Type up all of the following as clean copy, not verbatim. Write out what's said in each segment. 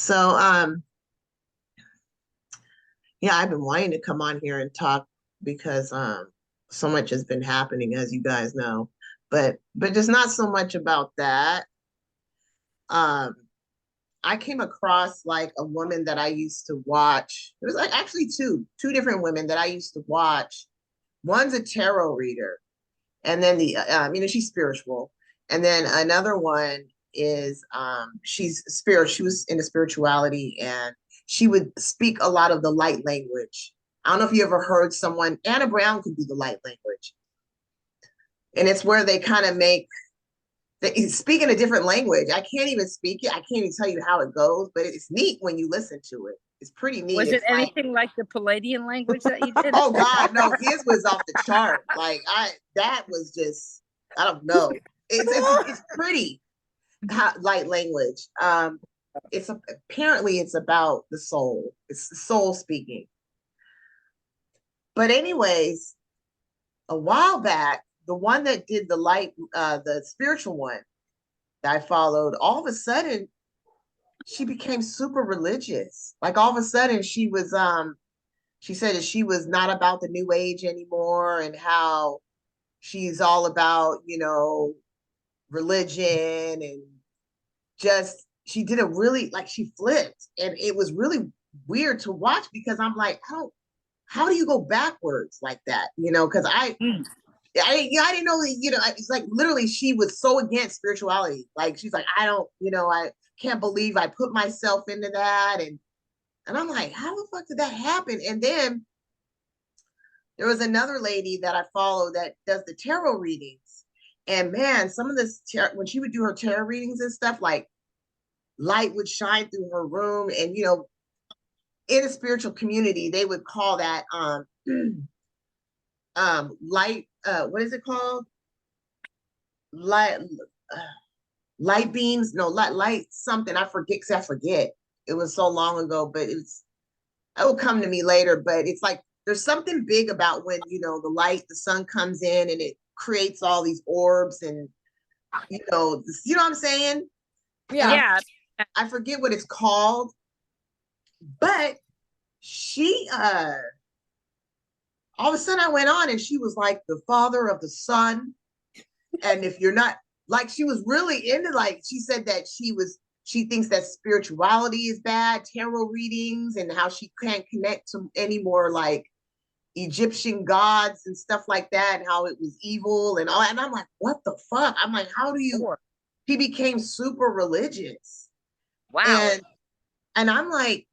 So, yeah, I've been wanting to come on here and talk because so much has been happening, as you guys know. But just not so much about that. Um, I came across like a woman that I used to watch. It was like actually two different women that I used to watch. One's a tarot reader, and then she's spiritual, and then another one is she's spirit. She was into spirituality, and she would speak a lot of the light language. I don't know if you ever heard someone. Anna Brown could do the light language, and it's where they kind of make they speak in a different language. I can't even speak it. I can't even tell you how it goes, but it's neat when you listen to it. It's pretty neat. Was it It's like, anything like the Palladian language that you did? oh God, no, his was off the chart. Like that was just, I don't know. It's pretty light language. Apparently it's about the soul. It's the soul speaking. But anyways, a while back, the one that did the spiritual one that I followed, all of a sudden she became super religious. Like all of a sudden she said that she was not about the new age anymore and how she's all about, religion and just she did a really like she flipped and it was really weird to watch because I'm like, how do you go backwards like that? Because I didn't know that, it's like literally she was so against spirituality. Like she's like, I don't, I can't believe I put myself into that. And I'm like, how the fuck did that happen? And then there was another lady that I follow that does the tarot readings. And man, some of this when she would do her tarot readings and stuff, like light would shine through her room. And in a spiritual community, they would call that light, what is it called? Light light beams, no, light something. I forget because I forget. It was so long ago, but it will come to me later. But it's like there's something big about when the light, the sun comes in and it creates all these orbs and you know what I'm saying? Yeah. I forget what it's called, but she all of a sudden I went on and she was like the father of the sun. And if you're not like, she was really into, like, she said that she thinks that spirituality is bad, tarot readings, and how she can't connect to any more like Egyptian gods and stuff like that, and how it was evil and all. And I'm like, what the fuck? I'm like, how do you? He became super religious. Wow. And I'm like,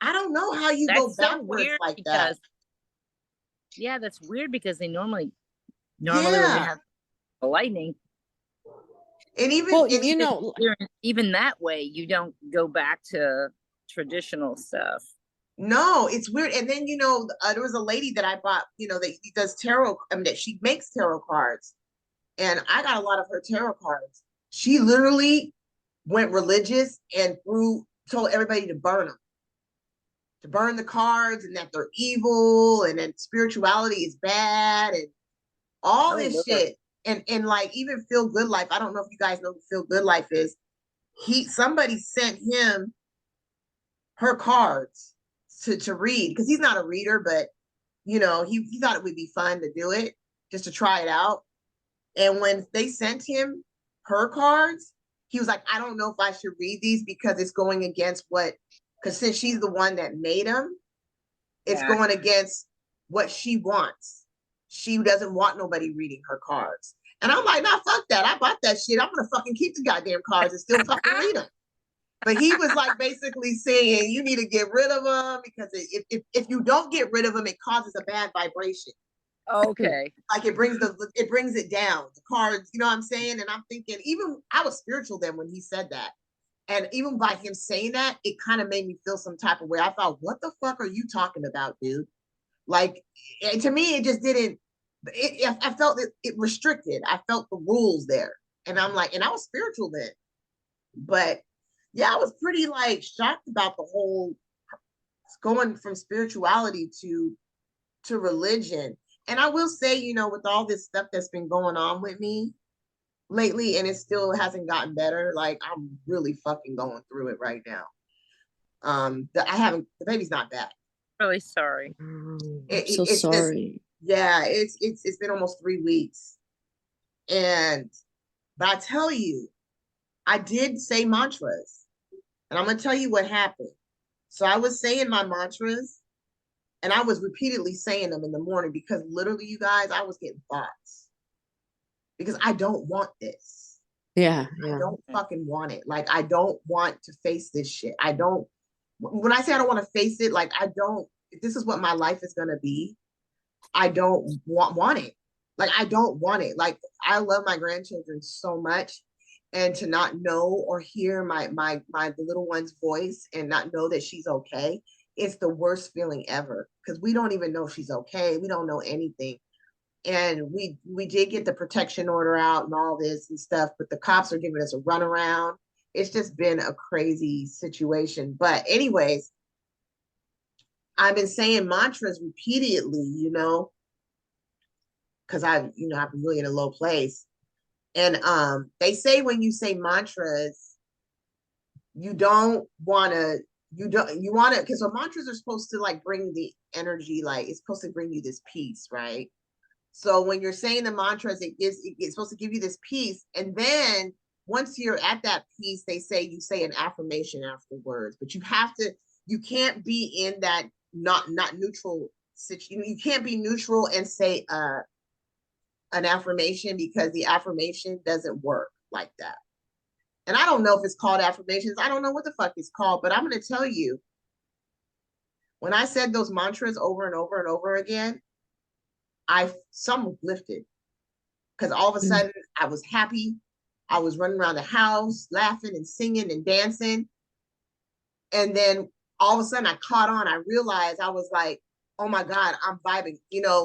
I don't know how you go backwards like that. Yeah, that's weird because they normally when they have the lightning. And even even that way, you don't go back to traditional stuff. No, it's weird. And then there was a lady that I bought, that does tarot. I mean, that she makes tarot cards, and I got a lot of her tarot cards. She literally went religious and told everybody to burn them, to burn the cards, and that they're evil, and that spirituality is bad, and all this shit. And like even Feel Good Life. I don't know if you guys know who Feel Good Life is. Somebody sent him her cards to read because he's not a reader, but he thought it would be fun to do it just to try it out. And when they sent him her cards, he was like, I don't know if I should read these because it's going against because since she's the one that made them, it's going against what she wants. She doesn't want nobody reading her cards. And I'm like, nah, fuck that. I bought that shit. I'm going to fucking keep the goddamn cards and still fucking read them. But he was like basically saying you need to get rid of them because if you don't get rid of them, it causes a bad vibration. Okay. Like it brings it down. The cards, you know what I'm saying? And I'm thinking, even I was spiritual then when he said that. And even by him saying that, it kind of made me feel some type of way. I thought, what the fuck are you talking about, dude? Like, to me, it just didn't, I felt it restricted. I felt the rules there. And I'm like, and I was spiritual then. But yeah, I was pretty like shocked about the whole going from spirituality to religion. And I will say, with all this stuff that's been going on with me, lately, and it still hasn't gotten better. Like I'm really fucking going through it right now. I haven't. The baby's not back. Really sorry. Oh, It, I'm so it's just, sorry. yeah. It's been almost 3 weeks, and but I tell you, I did say mantras, and I'm gonna tell you what happened. So I was saying my mantras, and I was repeatedly saying them in the morning because literally, you guys, I was getting thoughts because I don't want this. Yeah, I yeah. don't fucking want it. Like I don't want to face this shit. I don't. When I say I don't want to face it, like I don't. If this is what my life is gonna be, I don't want it. Like I don't want it. Like I love my grandchildren so much, and to not know or hear my the little one's voice and not know that she's okay, it's the worst feeling ever because we don't even know if she's okay. We don't know anything. And we did get the protection order out and all this and stuff, but the cops are giving us a runaround. It's just been a crazy situation. But anyways, I've been saying mantras repeatedly, because I've been really in a low place. And they say when you say mantras, you don't want to, you want to, because so mantras are supposed to like bring the energy, like it's supposed to bring you this peace, right? So when you're saying the mantras, it's supposed to give you this peace. And then once you're at that peace, they say you say an affirmation afterwards, but you can't be in that not neutral situation. You can't be neutral and say an affirmation because the affirmation doesn't work like that. And I don't know if it's called affirmations. I don't know what the fuck it's called, but I'm going to tell you, when I said those mantras over and over and over again, some lifted because all of a sudden I was happy. I was running around the house, laughing and singing and dancing. And then all of a sudden I caught on. I realized I was like, oh my God, I'm vibing.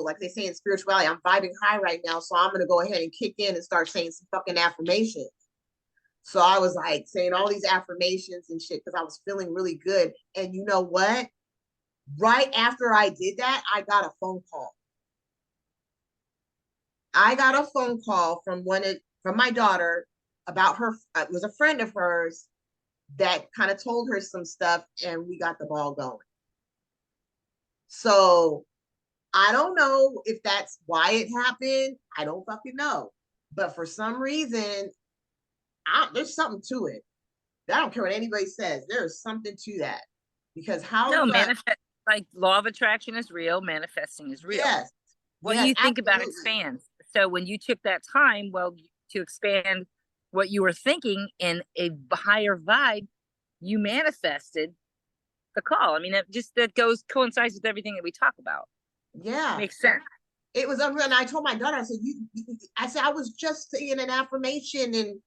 Like they say in spirituality, I'm vibing high right now. So I'm going to go ahead and kick in and start saying some fucking affirmations. So I was like saying all these affirmations and shit because I was feeling really good. And you know what? Right after I did that, I got a phone call. I got a phone call from my daughter about her. It was a friend of hers that kind of told her some stuff, and we got the ball going. So I don't know if that's why it happened. I don't fucking know. But for some reason, there's something to it. I don't care what anybody says. There's something to that. Because how No, you got, manifest, like law of attraction is real, manifesting is real. yes, What yes, you think about absolutely. expands. So when you took that time, well, to expand what you were thinking in a higher vibe, you manifested the call. I mean, that coincides with everything that we talk about. Yeah. Makes sense. It was unreal. And I told my daughter, I said, I was just saying an affirmation, and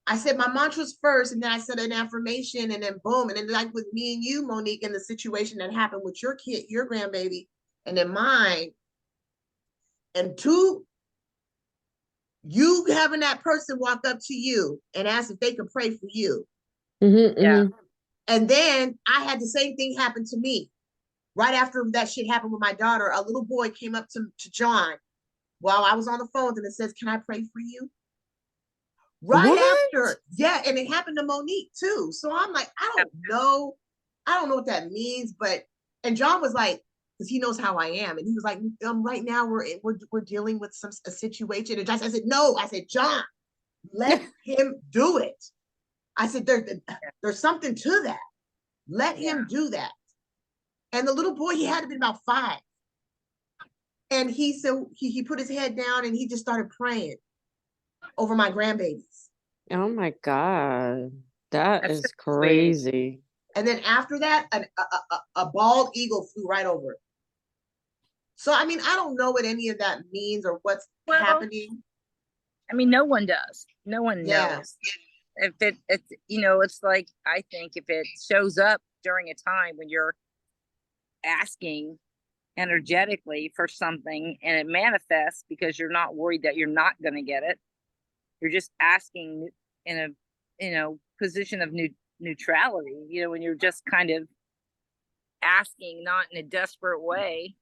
I said my mantras first, and then I said an affirmation, and then boom. And then like with me and you, Monique, and the situation that happened with your kid, your grandbaby, and then mine, and two, you having that person walk up to you and ask if they could pray for you. Mm-hmm, Yeah. mm-hmm. And then I had the same thing happen to me. Right after that shit happened with my daughter, a little boy came up to John while I was on the phone and it says, "Can I pray for you?" Right What? after, yeah, and it happened to Monique too. So I'm like, I don't know what that means, but and John was like, because he knows how I am, and he was like, right now we're dealing with a situation, and I said, no, I said, John, let him do it. I said, there's something to that. Let him do that. And the little boy, he had to be about 5. And he said, he put his head down and he just started praying over my grandbabies. Oh my God. That That's is so sweet. crazy. And then after that, a bald eagle flew right over it. So, I mean, I don't know what any of that means or what's happening. I mean, no one does. No one knows. If it's it's like, I think if it shows up during a time when you're asking energetically for something and it manifests because you're not worried that you're not going to get it, you're just asking in a position of neutrality, when you're just kind of asking, not in a desperate way.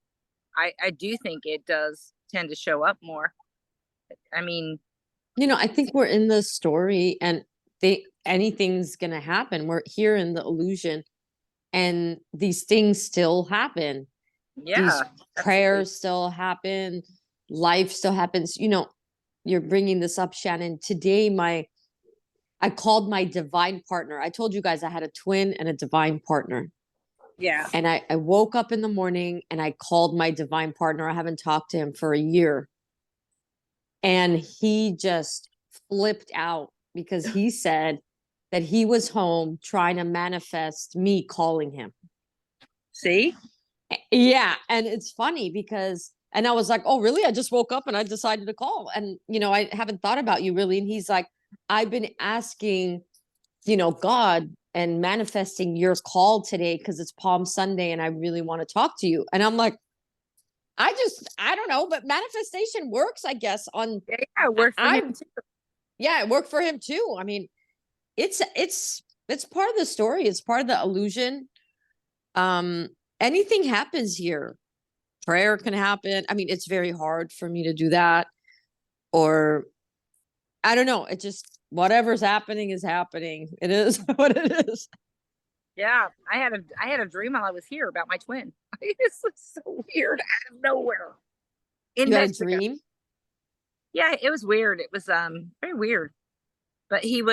I do think it does tend to show up more. I mean, I think we're in the story and anything's gonna happen. We're here in the illusion and these things still happen. These Yeah, absolutely. prayers still happen. Life still happens. You're bringing this up, Shannon. Today, I called my divine partner. I told you guys I had a twin and a divine partner. Yeah. And I woke up in the morning and I called my divine partner. I haven't talked to him for a year. And he just flipped out because he said that he was home trying to manifest me calling him. See? Yeah. And it's funny because, and I was like, oh, really? I just woke up and I decided to call. And, I haven't thought about you really. And he's like, I've been asking, God and manifesting your call today because it's Palm Sunday and I really want to talk to you. And I'm like, I don't know, but manifestation works, I guess, on Yeah, it worked for him too. yeah, it worked for him too. I mean, it's part of the story. It's part of the illusion. Um, Anything happens here. Prayer can happen. I mean, it's very hard for me to do that. Or I don't know. It just whatever's happening is happening. It is what it is. Yeah, I had a dream while I was here about my twin. This was so weird out of nowhere in You had a Mexico. dream? Yeah, it was weird. It was very weird. But real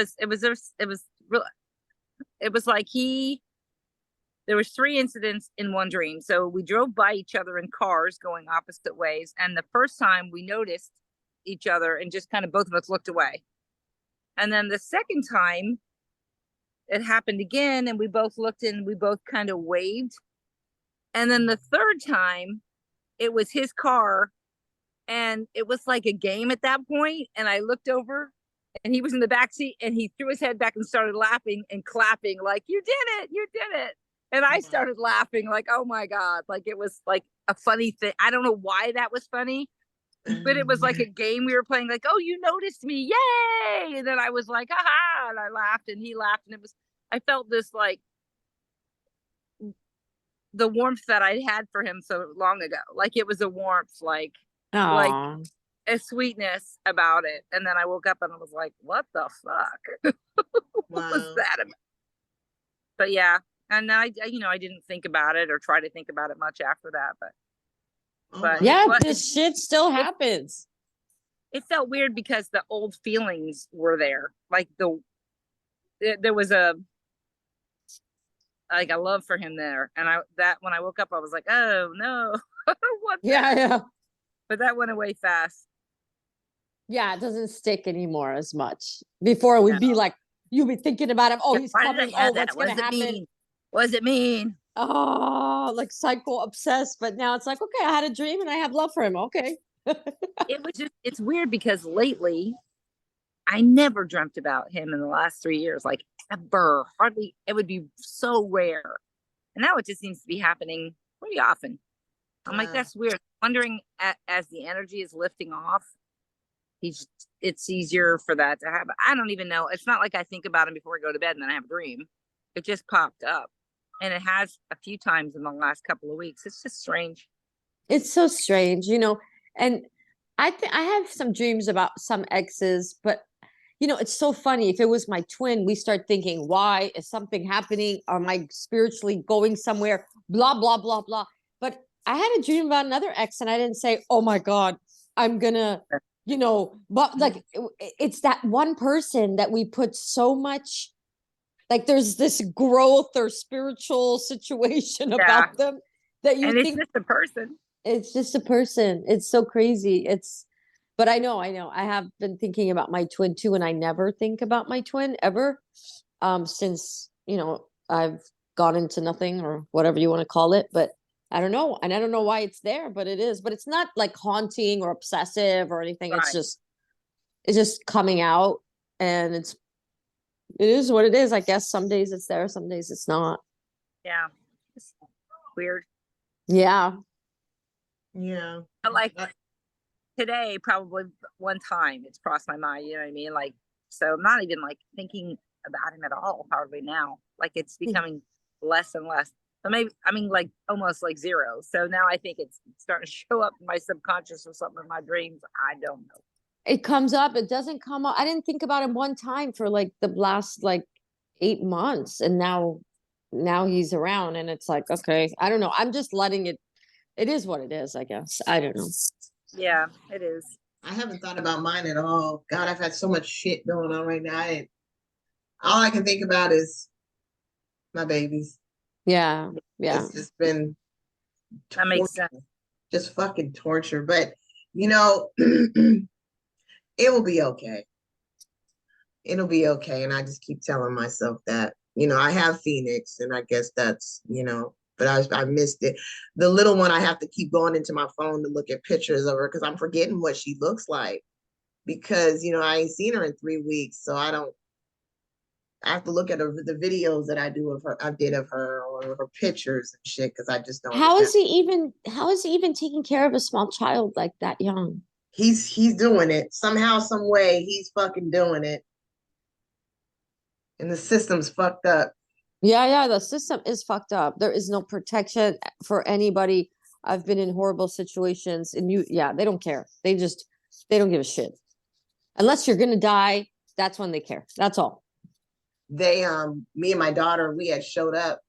it was like there was three incidents in one dream. So we drove by each other in cars going opposite ways, and the first time we noticed each other and just kind of both of us looked away. And then the second time it happened again and we both looked and we both kind of waved. And then the third time it was his car and it was like a game at that point. And I looked over and he was in the back seat and he threw his head back and started laughing and clapping like, you did it, you did it. And I started laughing like, oh my God, like it was like a funny thing. I don't know why that was funny, but it was like a game we were playing, like, oh, you noticed me, yay. And then I was like, aha, and I laughed and he laughed. And I felt this like the warmth that I had for him so long ago. Like it was a warmth, like Aww. a sweetness about it. And then I woke up and I was like, what the fuck? What was that about? But yeah. And I didn't think about it or try to think about it much after that. But yeah, this shit still happens. It felt weird because the old feelings were there. Like there was a love for him there. And when I woke up, I was like, oh no, what? Yeah. But that went away fast. Yeah, it doesn't stick anymore as much. Before it would be like you'd be thinking about him. Oh, he's coming. Oh, what's gonna happen? What does it mean? Oh, like psycho obsessed. But now it's like, okay, I had a dream and I have love for him. Okay. It's weird because lately I never dreamt about him in the last 3 years, like ever. Hardly. It would be so rare. And now it just seems to be happening pretty often. I'm like, that's weird. Wondering as the energy is lifting off, it's easier for that to happen. I don't even know. It's not like I think about him before I go to bed and then I have a dream. It just popped up. And it has a few times in the last couple of weeks. It's just strange. It's so strange, and I have some dreams about some exes, but it's so funny. If it was my twin, we start thinking, why is something happening? Am I spiritually going somewhere? Blah, blah, blah, blah. But I had a dream about another ex and I didn't say, oh my God, I'm gonna, but like, it's that one person that we put so much, like there's this growth or spiritual situation about them that you think. It's just a person. It's just a person. It's so crazy. But I know. I have been thinking about my twin too, and I never think about my twin ever. Since, I've gone into nothing or whatever you want to call it, but I don't know. And I don't know why it's there, but it is. But it's not like haunting or obsessive or anything. Right. It's just coming out, and it is what it is. I guess some days it's there, some days it's not. Yeah. It's weird. Yeah. Yeah. Like today, probably one time it's crossed my mind, you know what I mean? Like, so I'm not even like thinking about him at all, hardly now. Like it's becoming less and less. So maybe, I mean, like almost like zero. So now I think it's starting to show up in my subconscious or something in my dreams. I don't know. it comes up, it doesn't come up. I didn't think about him one time for like the last like 8 months, and now he's around, and it's like, okay, I don't know. I'm just letting it. It is what it is, I guess. I don't know. Yeah, it is. I haven't thought about mine at all. God, I've had so much shit going on right now. All I can think about is my babies. Yeah, yeah. It's just been That makes torture, sense. just fucking torture. But you know, it will be okay. It'll be okay. And I just keep telling myself that, I have Phoenix, and I guess that's, but I missed it. The little one, I have to keep going into my phone to look at pictures of her because I'm forgetting what she looks like because, I ain't seen her in 3 weeks. So I have to look at the videos that I did of her, or her pictures and shit, because I just don't How remember. is he even? How is he even taking care of a small child like that young? He's doing it. Somehow, some way, he's fucking doing it. And the system's fucked up. Yeah, yeah. The system is fucked up. There is no protection for anybody. I've been in horrible situations, and yeah, they don't care. They don't give a shit. Unless you're gonna die, that's when they care. That's all. Me and my daughter, we had showed up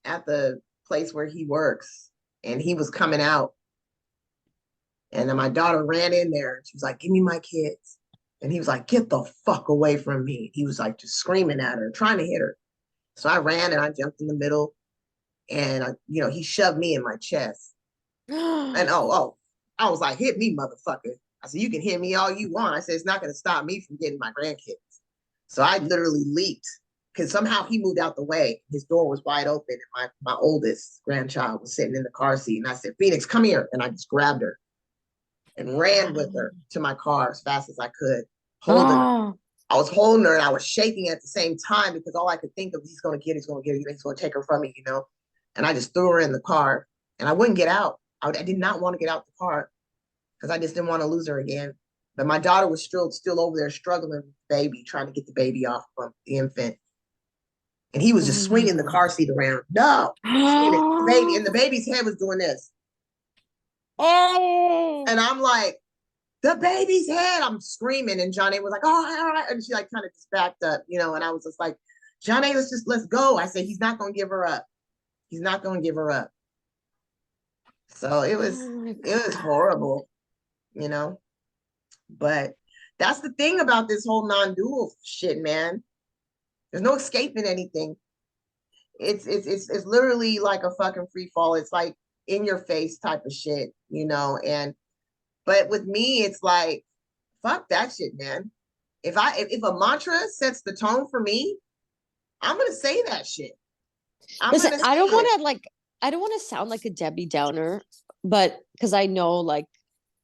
at the place where he works, and he was coming out. And then my daughter ran in there, and she was like, "Give me my kids." And he was like, "Get the fuck away from me." He was like just screaming at her, trying to hit her. So I ran and I jumped in the middle, and he shoved me in my chest. And I was like, "Hit me, motherfucker." I said, "You can hit me all you want." I said, "It's not going to stop me from getting my grandkids." So I literally leaped because somehow he moved out the way. His door was wide open, and my oldest grandchild was sitting in the car seat. And I said, "Phoenix, come here." And I just grabbed her and ran with her to my car as fast as I could, holding her. Oh, I was holding her, and I was shaking at the same time because all I could think of, he's going to get her, he's going to get her, he's going to take her from me, And I just threw her in the car, and I wouldn't get out. I did not want to get out the car because I just didn't want to lose her again. But my daughter was still over there struggling with the baby, trying to get the baby off from the infant. And he was just oh my swinging the car seat around. No, swinging it. The baby, and the baby's head was doing this. Oh. And I'm like, "The baby's head." I'm screaming. And Johnny was like, "Oh, all right." And she like kind of just backed up, and I was just like, "Johnny, let's go." I said, "He's not going to give her up. He's not going to give her up." So it was horrible, you know, but that's the thing about this whole non-dual shit, man. There's no escaping anything. It's literally like a fucking free fall. It's like in your face type of shit, and but with me, it's like, fuck that shit, man. If a mantra sets the tone for me, I'm gonna say that shit. Listen, I don't want to sound like a Debbie Downer, but because I know like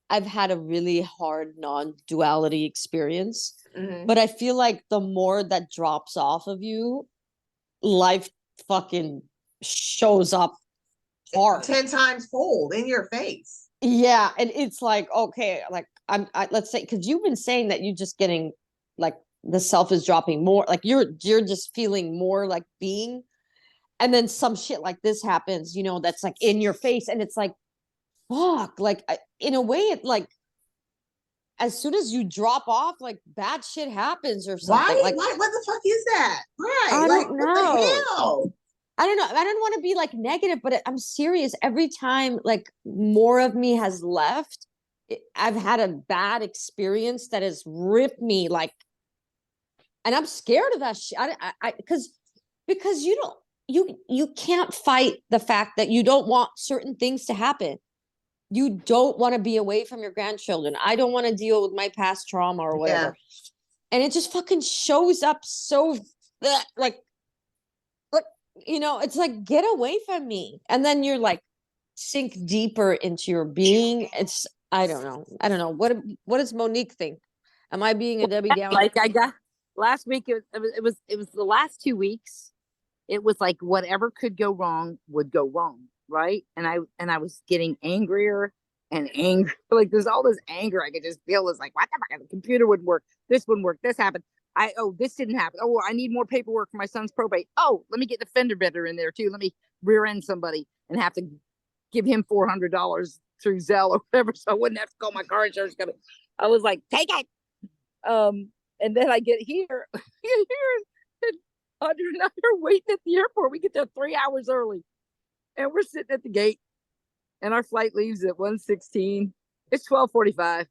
I've had a really hard non-duality experience, but I feel like the more that drops off of you, life fucking shows up hard. 10 times fold in your face. Yeah, and it's like, okay, like let's say, because you've been saying that you're just getting like the self is dropping more, like you're just feeling more like being, and then some shit like this happens, that's like in your face, and it's like, fuck, like in a way, it like as soon as you drop off, like bad shit happens or something. Why? Like, Why? What the fuck is that? Why? I Like, don't what the know. hell? I don't know. I don't want to be like negative, but I'm serious. Every time like more of me has left, I've had a bad experience that has ripped me like, and I'm scared of that shit. Because you can't fight the fact that you don't want certain things to happen. You don't want to be away from your grandchildren. I don't want to deal with my past trauma or whatever. Yeah. And it just fucking shows up so like it's like, get away from me. And then you're like sink deeper into your being. I don't know. What does Monique think? Am I being a Debbie Downer? Like I got last week, it was the last 2 weeks. It was like whatever could go wrong would go wrong, right? And I was getting angrier and angry. Like there's all this anger I could just feel. It's like, what the fuck? The computer wouldn't work. This wouldn't work. This happened. This didn't happen. Oh, I need more paperwork for my son's probate. Oh, let me get the fender bender in there too. Let me rear end somebody and have to give him $400 through Zelle or whatever, so I wouldn't have to call my car insurance company. I was like, take it. And then I get here, and Audrey and I are waiting at the airport. We get there 3 hours early, and we're sitting at the gate, and our flight leaves at 1:16. It's 12:45.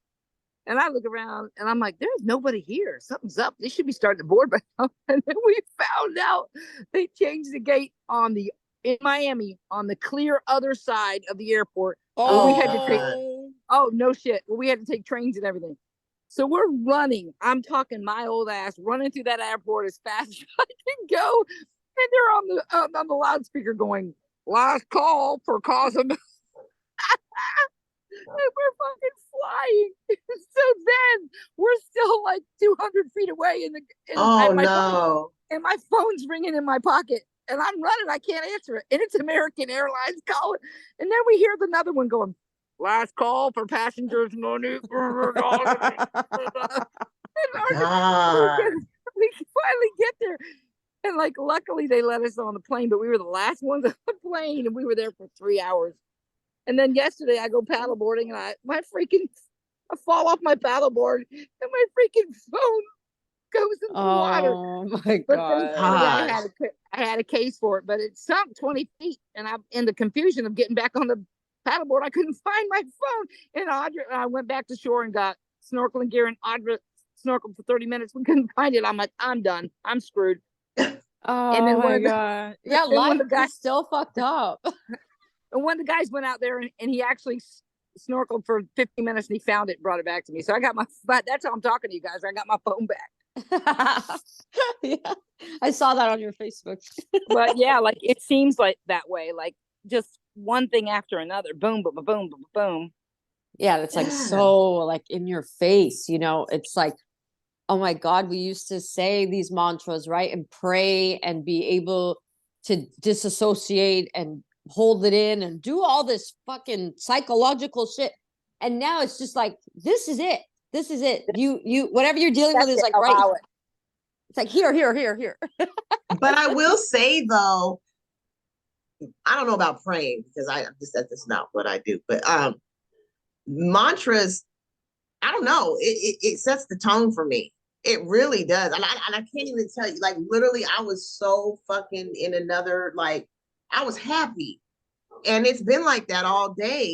And I look around and I'm like, there's nobody here. Something's up. They should be starting to board by now. And then we found out they changed the gate in Miami on the clear other side of the airport. Oh, We had to take, Oh, oh, no shit. Well, we had to take trains and everything. So we're running. I'm talking my old ass running through that airport as fast as I can go. And they're on the loudspeaker going, last call for Cosmo. And we're fucking flying. So then we're still like 200 feet away oh my phone, no. and my phone's ringing in my pocket, and I'm running. I can't answer it, and it's American Airlines calling. And then we hear another one going, "Last call for passengers, Monique." And God. we finally get there, and like luckily they let us on the plane, but we were the last ones on the plane, and we were there for 3 hours. And then yesterday I go paddleboarding, and I fall off my paddleboard, and my freaking phone goes in the water. oh my But God. thankfully Gosh. I had a case for it, but it sunk 20 feet, and I'm in the confusion of getting back on the paddleboard. I couldn't find my phone, and Audra, I went back to shore and got snorkeling gear, and Audra snorkeled for 30 minutes. We couldn't find it. I'm like, I'm done. I'm screwed. And Oh then my God. Yeah, life is still fucked up. And one of the guys went out there and he actually snorkeled for 50 minutes and he found it and brought it back to me. So I got that's how I'm talking to you guys. I got my phone back. Yeah, I saw that on your Facebook. But yeah, like it seems like that way, like just one thing after another. Boom, boom, boom, boom, boom, boom. Yeah, it's like so like in your face, it's like, oh my God, we used to say these mantras, right? And pray and be able to disassociate and hold it in and do all this fucking psychological shit. And now it's just like, this is it. This is it. You whatever you're dealing with is like right. It's like here. But I will say though, I don't know about praying because I just said this is not what I do, but mantras, I don't know, it sets the tone for me. It really does. And I can't even tell you, like literally I was so fucking in another, like I was happy. And it's been like that all day,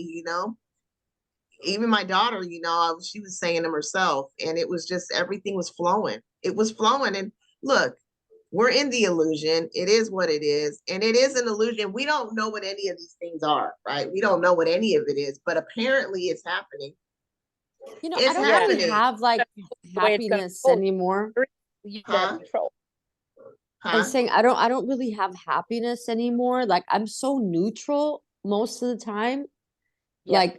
even my daughter, she was saying them herself, and it was just everything was flowing. It was flowing. And look, we're in the illusion. It is what it is. And it is an illusion. We don't know what any of these things are, right? We don't know what any of it is, but apparently it's happening. I don't really have like happiness anymore. Huh? I was saying I don't really have happiness anymore. Like I'm so neutral most of the time. Yeah.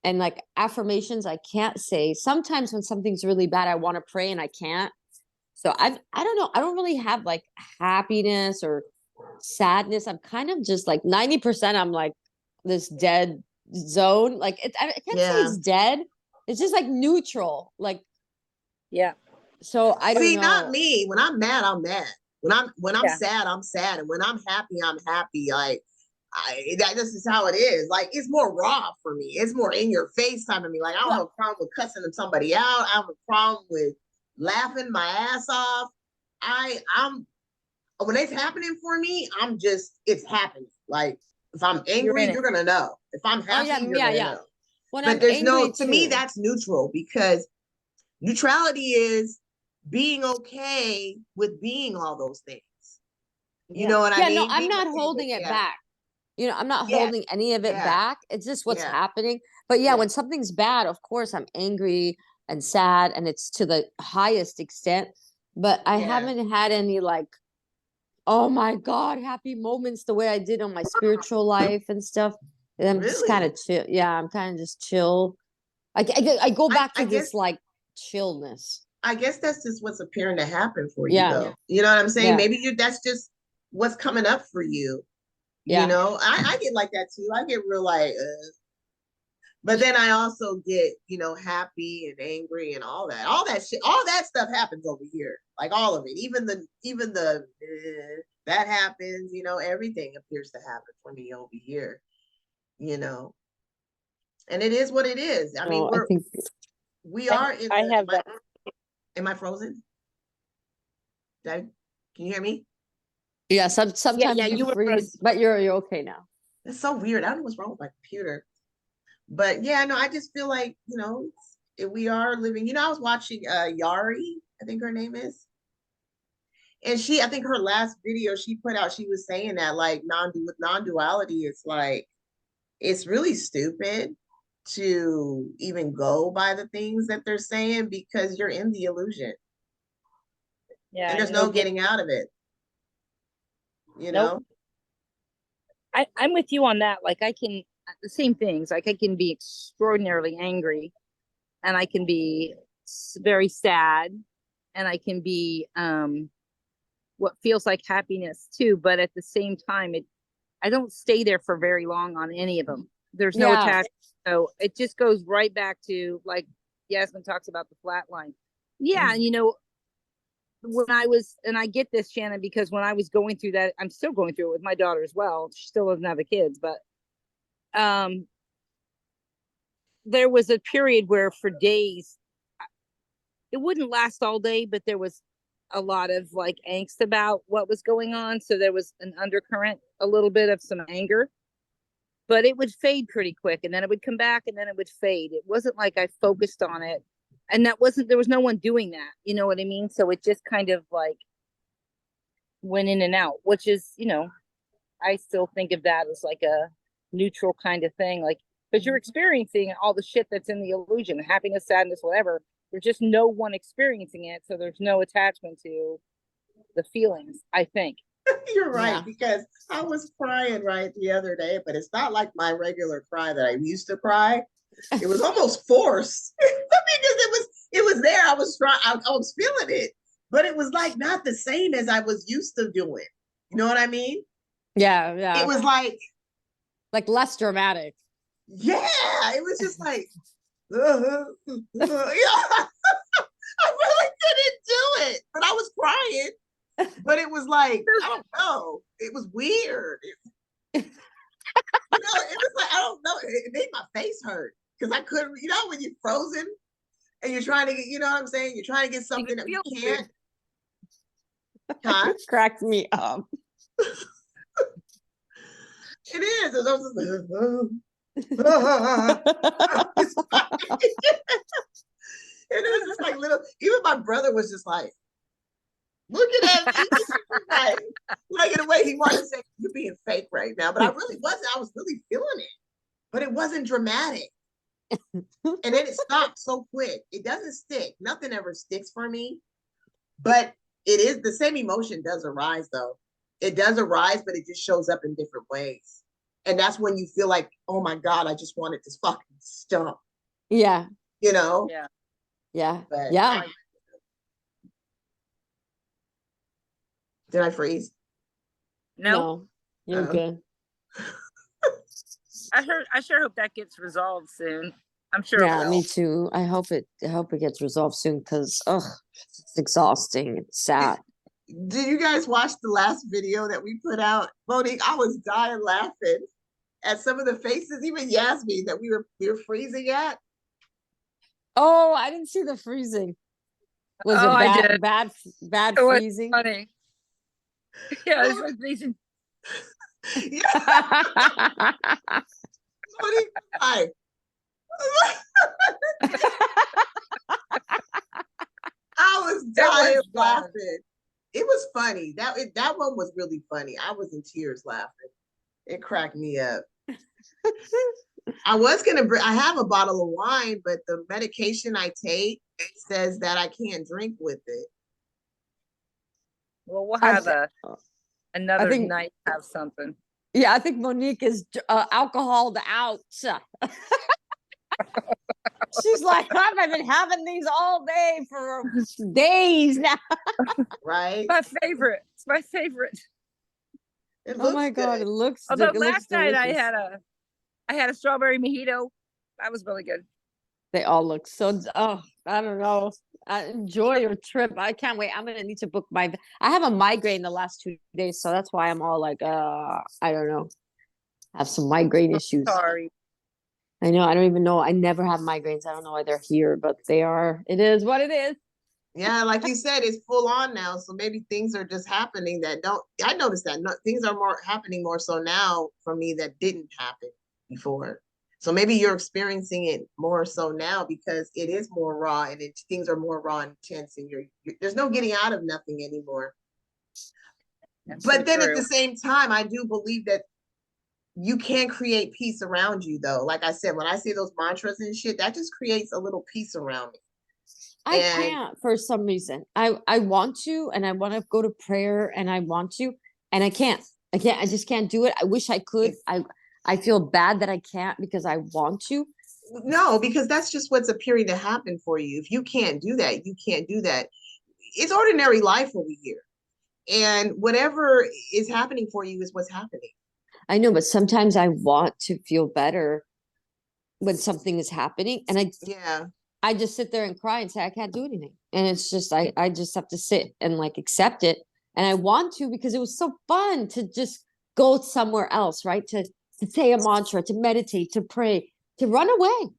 Like affirmations I can't say. Sometimes when something's really bad, I want to pray and I can't. So I don't know. I don't really have like happiness or sadness. I'm kind of just like 90% I'm like this dead zone. Like I can't say it's dead. It's just like neutral. Like yeah. So I don't know. Not me. When I'm mad, I'm mad. When I'm sad, I'm sad. And when I'm happy, I'm happy. Like this is how it is. Like it's more raw for me. It's more in your face time of me. Like I don't have a problem with cussing somebody out. I have a problem with laughing my ass off. I'm when it's happening for me, it's happening. Like if I'm angry, you're gonna know. If I'm happy, you're gonna know. But there's to me, that's neutral, because neutrality is being okay with being all those things. You know what I mean? No, I'm not holding it back. I'm not holding any of it back. It's just what's happening. But when something's bad, of course I'm angry and sad, and it's to the highest extent. But I haven't had any like, oh my God, happy moments the way I did on my spiritual life and stuff. And I'm just kind of chill. Yeah, I'm kind of just chill. I go back to this like chillness. I guess that's just what's appearing to happen for you, though. You know what I'm saying? Maybe that's just what's coming up for you. You know, I get like that too. I get real like, but then I also get, happy and angry and all that. All that shit, all that stuff happens over here. Like all of it. Even the that happens, everything appears to happen for me over here. And it is what it is. I mean, we are in Am I frozen? Did I, can you hear me? Yeah, Yeah, sometimes you you were freeze, but you're okay now. It's so weird. I don't know what's wrong with my computer. But yeah, no, I just feel like, we are living, I was watching Yari, I think her name is. And I think her last video she put out, she was saying that like with non-duality, it's like it's really stupid to even go by the things that they're saying because you're in the illusion Yeah, and there's no getting out of it, you nope. know? I'm with you on that. Like I can the same things. Like I can be extraordinarily angry, and I can be very sad, and I can be what feels like happiness too. But at the same time, I don't stay there for very long on any of them. There's no Yeah. attachment, so it just goes right back to like Yasmin talks about the flat line. Yeah, Mhm. when I was, and I get this, Shannon, because when I was going through that, I'm still going through it with my daughter as well. She still doesn't have the kids, but um, there was a period where for days, it wouldn't last all day, but there was a lot of like angst about what was going on. So there was an undercurrent, a little bit of some anger, but it would fade pretty quick and then it would come back and then it would fade. It wasn't like I focused on it. And there was no one doing that. You know what I mean? So it just kind of like went in and out, which is, I still think of that as like a neutral kind of thing. Like, because you're experiencing all the shit that's in the illusion, happiness, sadness, whatever. There's just no one experiencing it. So there's no attachment to the feelings, I think. You're right, Yeah. because I was crying right the other day, but it's not like my regular cry that I used to cry. It was almost forced because it was there. I was trying, I was feeling it, but it was like not the same as I was used to doing. You know what I mean? Yeah, It yeah. was like Less dramatic. yeah, it was just like yeah. I really couldn't do it, but I was crying. But it was like, I don't know. It was weird. It was like, I don't know. It made my face hurt because I couldn't, when you're frozen and you're trying to get, you know what I'm saying? You're trying to get something that you can't. Huh? Cracked me up. It is. It was and it was just like little, even my brother was just like, looking at me, like in a way he wanted to say, you're being fake right now. But I really wasn't. I was really feeling it. But it wasn't dramatic. And then it stopped so quick. It doesn't stick. Nothing ever sticks for me. But it is the same emotion does arise though. It does arise, but it just shows up in different ways. And that's when you feel like, oh my God, I just wanted to fucking stop. Yeah. Yeah. Yeah. But Yeah. Did I freeze? No, you're good. I sure hope that gets resolved soon. I'm sure. Yeah, me too. I hope it gets resolved soon because it's exhausting. It's sad. Did you guys watch the last video that we put out? Monique, I was dying laughing at some of the faces, even Yasmin, that we were freezing at. Oh, I didn't see the freezing. Was it I did. bad It was freezing? funny. Yeah, it's like freezing. Yeah. Monique, hi. I was dying laughing. It was funny. That one was really funny. I was in tears laughing. It cracked me up. I was gonna bring. I have a bottle of wine, but the medication I take says that I can't drink with it. Well, we'll have another think- night. Have something. Yeah, I think Monique is alcoholed out. She's like, I've been having these all day for days now. Right? My favorite. It's my favorite. It Oh my God, good. it looks. Although it looks last night I delicious. had a strawberry mojito. That was really good. They all look so. Oh, I don't know. Enjoy your trip. I can't wait. I'm gonna need to book my. I have a migraine the last 2 days, so that's why I'm all like, I don't know. I have some migraine issues. Sorry. I know. I don't even know. I never have migraines. I don't know why they're here, but they are. It is what it is. Yeah, like you said, it's full on now. So maybe things are just happening that don't. I noticed that things are more happening more so now for me that didn't happen before. So maybe you're experiencing it more so now because it is more raw and things are more raw and intense, and there's no getting out of nothing anymore. That's so But then at true. the same time, I do believe that you can create peace around you, though. Like I said, when I say those mantras and shit, that just creates a little peace around me. I And can't for some reason. I want to, and I want to go to prayer, and I want to, and I can't. I can't. I just can't do it. I wish I could. I feel bad that I can't because I want to. no, because that's just what's appearing to happen for you. If you can't do that, you can't do that. It's ordinary life over here. And whatever is happening for you is what's happening. I know, but sometimes I want to feel better when something is happening, and Yeah. I just sit there and cry and say I can't do anything, and it's just I just have to sit and like accept it, and I want to because it was so fun to just go somewhere else, right? To say a mantra, to meditate, to pray, to run away.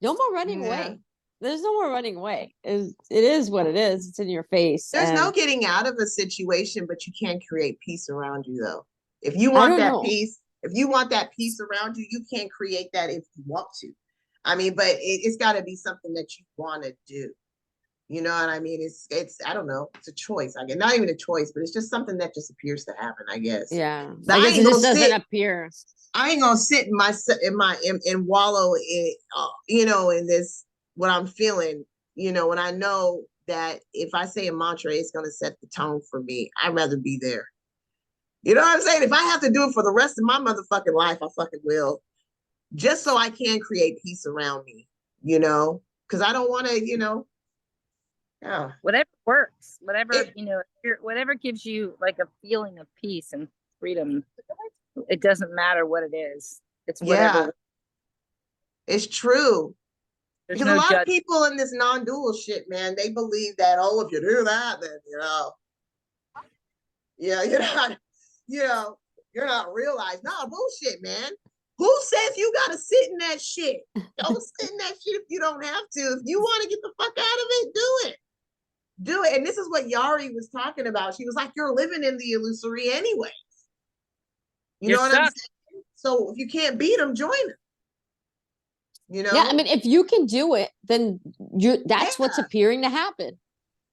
No more running Yeah. away. There's no more running away. It is what it is. It's in your face, There's no and getting out of a situation, but you can create peace around you, though. If you I want don't that know. peace, if you want that peace around you, you can create that if you want to. I mean, but it's got to be something that you want to do. You know what I mean? It's I don't know. It's a choice. I guess not even a choice, but it's just something that just appears to happen. I guess. Yeah, But I I guess ain't it gonna just doesn't sit. appear. I ain't gonna sit in wallow in in this what I'm feeling. When I know that if I say a mantra, it's gonna set the tone for me. I'd rather be there. You know what I'm saying? If I have to do it for the rest of my motherfucking life, I fucking will. Just so I can create peace around me, because I don't want to, yeah. Whatever works, whatever, It, whatever gives you like a feeling of peace and freedom. It doesn't matter what it is. It's yeah, whatever. it's true. There's Because a no lot of judge. people in this non-dual shit, man, they believe that, oh, if you do that, then yeah, you're not realized. No, bullshit, man. Who says you gotta sit in that shit? Don't sit in that shit if you don't have to. If you want to get the fuck out of it, do it. Do it. And this is what Yari was talking about. She was like, you're living in the illusory anyway. You You're know what I'm stuck. saying? So if you can't beat them, join them. Yeah, I mean, if you can do it, then that's what's Yeah, appearing to happen.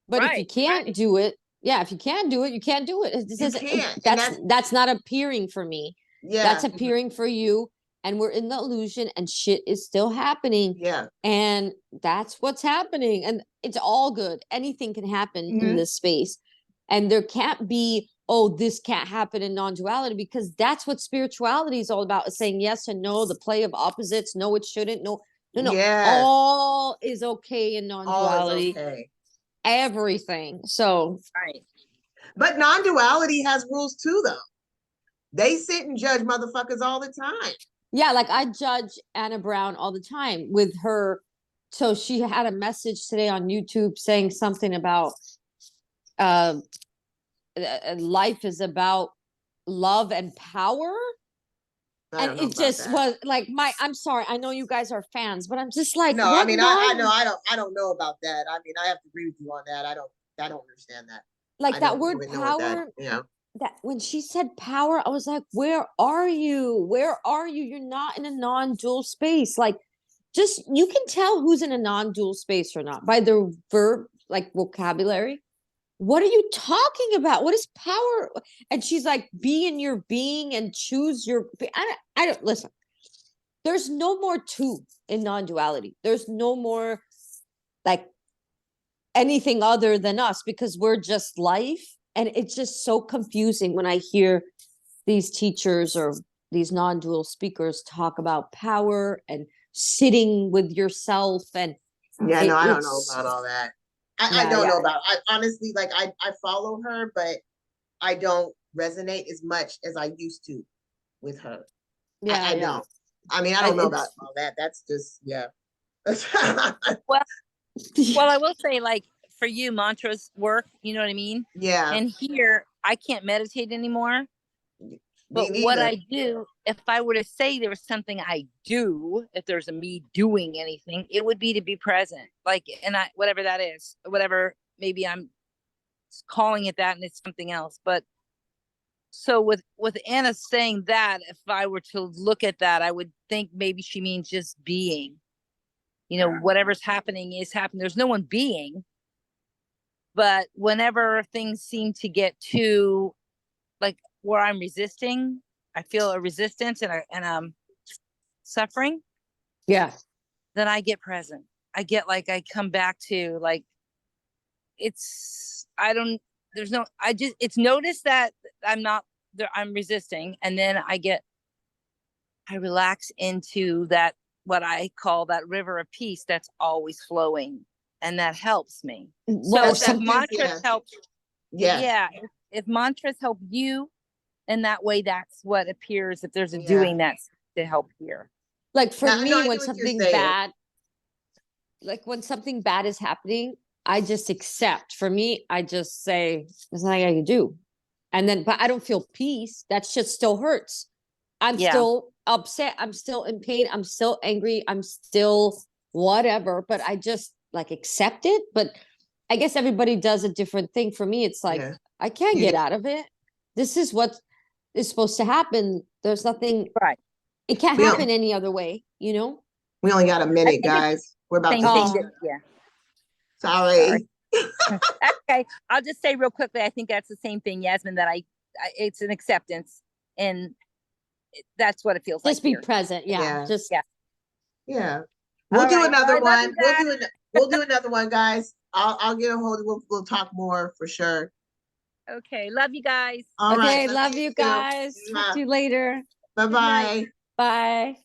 But if you Right. can't do it, yeah, if you can't do it, you can't do it. This you isn't can't. And that's not appearing for me. That's yeah, appearing for you. And we're in the illusion and shit is still happening. yeah. And that's what's happening. And it's all good. Anything can happen in Mm-hmm. this space. And there can't be, oh, this can't happen in non-duality because that's what spirituality is all about, is saying yes and no, the play of opposites. No, it shouldn't. No, no, no. Yes, All is okay in all is non-duality, okay. everything. So Right. But non-duality has rules too, though. They sit and judge motherfuckers all the time. yeah, like I judge Anna Brown all the time with her. So she had a message today on YouTube saying something about uh, life is about love and power. I And don't know it about just that. was like I'm sorry, I know you guys are fans, but I'm just like, No, I what mean, I know non I don't know about that. I mean, I have to agree with you on that. I don't understand that. like I that don't word even know what that. power, Yeah. that when she said power, I was like, where are you? Where are you? You're not in a non-dual space. Like just you can tell who's in a non-dual space or not by their verb like vocabulary. What are you talking about? What is power? And she's like, be in your being and choose your I don't listen. There's no more two in non-duality. There's no more like anything other than us because we're just life. And it's just so confusing when I hear these teachers or these non-dual speakers talk about power and sitting with yourself and Yeah, no, I don't know it's about all that. I yeah, don't know yeah. about. I honestly like I follow her, but I don't resonate as much as I used to with her. Yeah, I yeah. don't. I mean, I don't know about It's all that. That's just yeah. Well, well, I will say, like, for you, mantras work. You know what I mean? Yeah, And here, I can't meditate anymore. me But what neither. I do, if I were to say there was something I do, if there's a me doing anything, it would be to be present. Like, and I, whatever that is, whatever maybe I'm calling it that and it's something else. But so with Anna saying that, if I were to look at that, I would think maybe she means just being. You know, whatever's happening is happening. There's no one being. But whenever things seem to get too, like, where I'm resisting, I feel a resistance and suffering, Yeah. then I get present. I get like, I come back to like, it's noticed that I'm not there, I'm resisting. And then I relax into that, what I call that river of peace that's always flowing. And that helps me. So Well, if something- mantras help, Yes. yeah, if mantras help you, in that way, that's what appears, if there's a Yeah. doing that's to help here. like for No, I me, get when what you're something saying. bad, like when something bad is happening, I just accept. For me, I just say, there's nothing I can do. And then, but I don't feel peace. That shit still hurts. I'm Yeah. still upset. I'm still in pain. I'm still angry. I'm still whatever, but I just like accept it. But I guess everybody does a different thing. For me, it's like, Yeah. I can't get Yeah. out of it. This is what is supposed to happen. There's nothing, Right. it can't We don't- happen any other way, you know? We only got a minute, think it's guys. We're about Same to. Oh. thing that, yeah. Sorry. Okay, I'll just say real quickly, I think that's the same thing, Yasmin, that it's an acceptance, and that's what it feels Just like be here. present. Yeah. Yeah. Just, Yeah. Yeah. We'll All do right, another well, I love one. you We'll do another one, guys. I'll get a hold of we'll talk more for sure. Okay, love you guys. All okay. right. Love you too. guys. Talk to you later. Bye Good night. bye. Bye.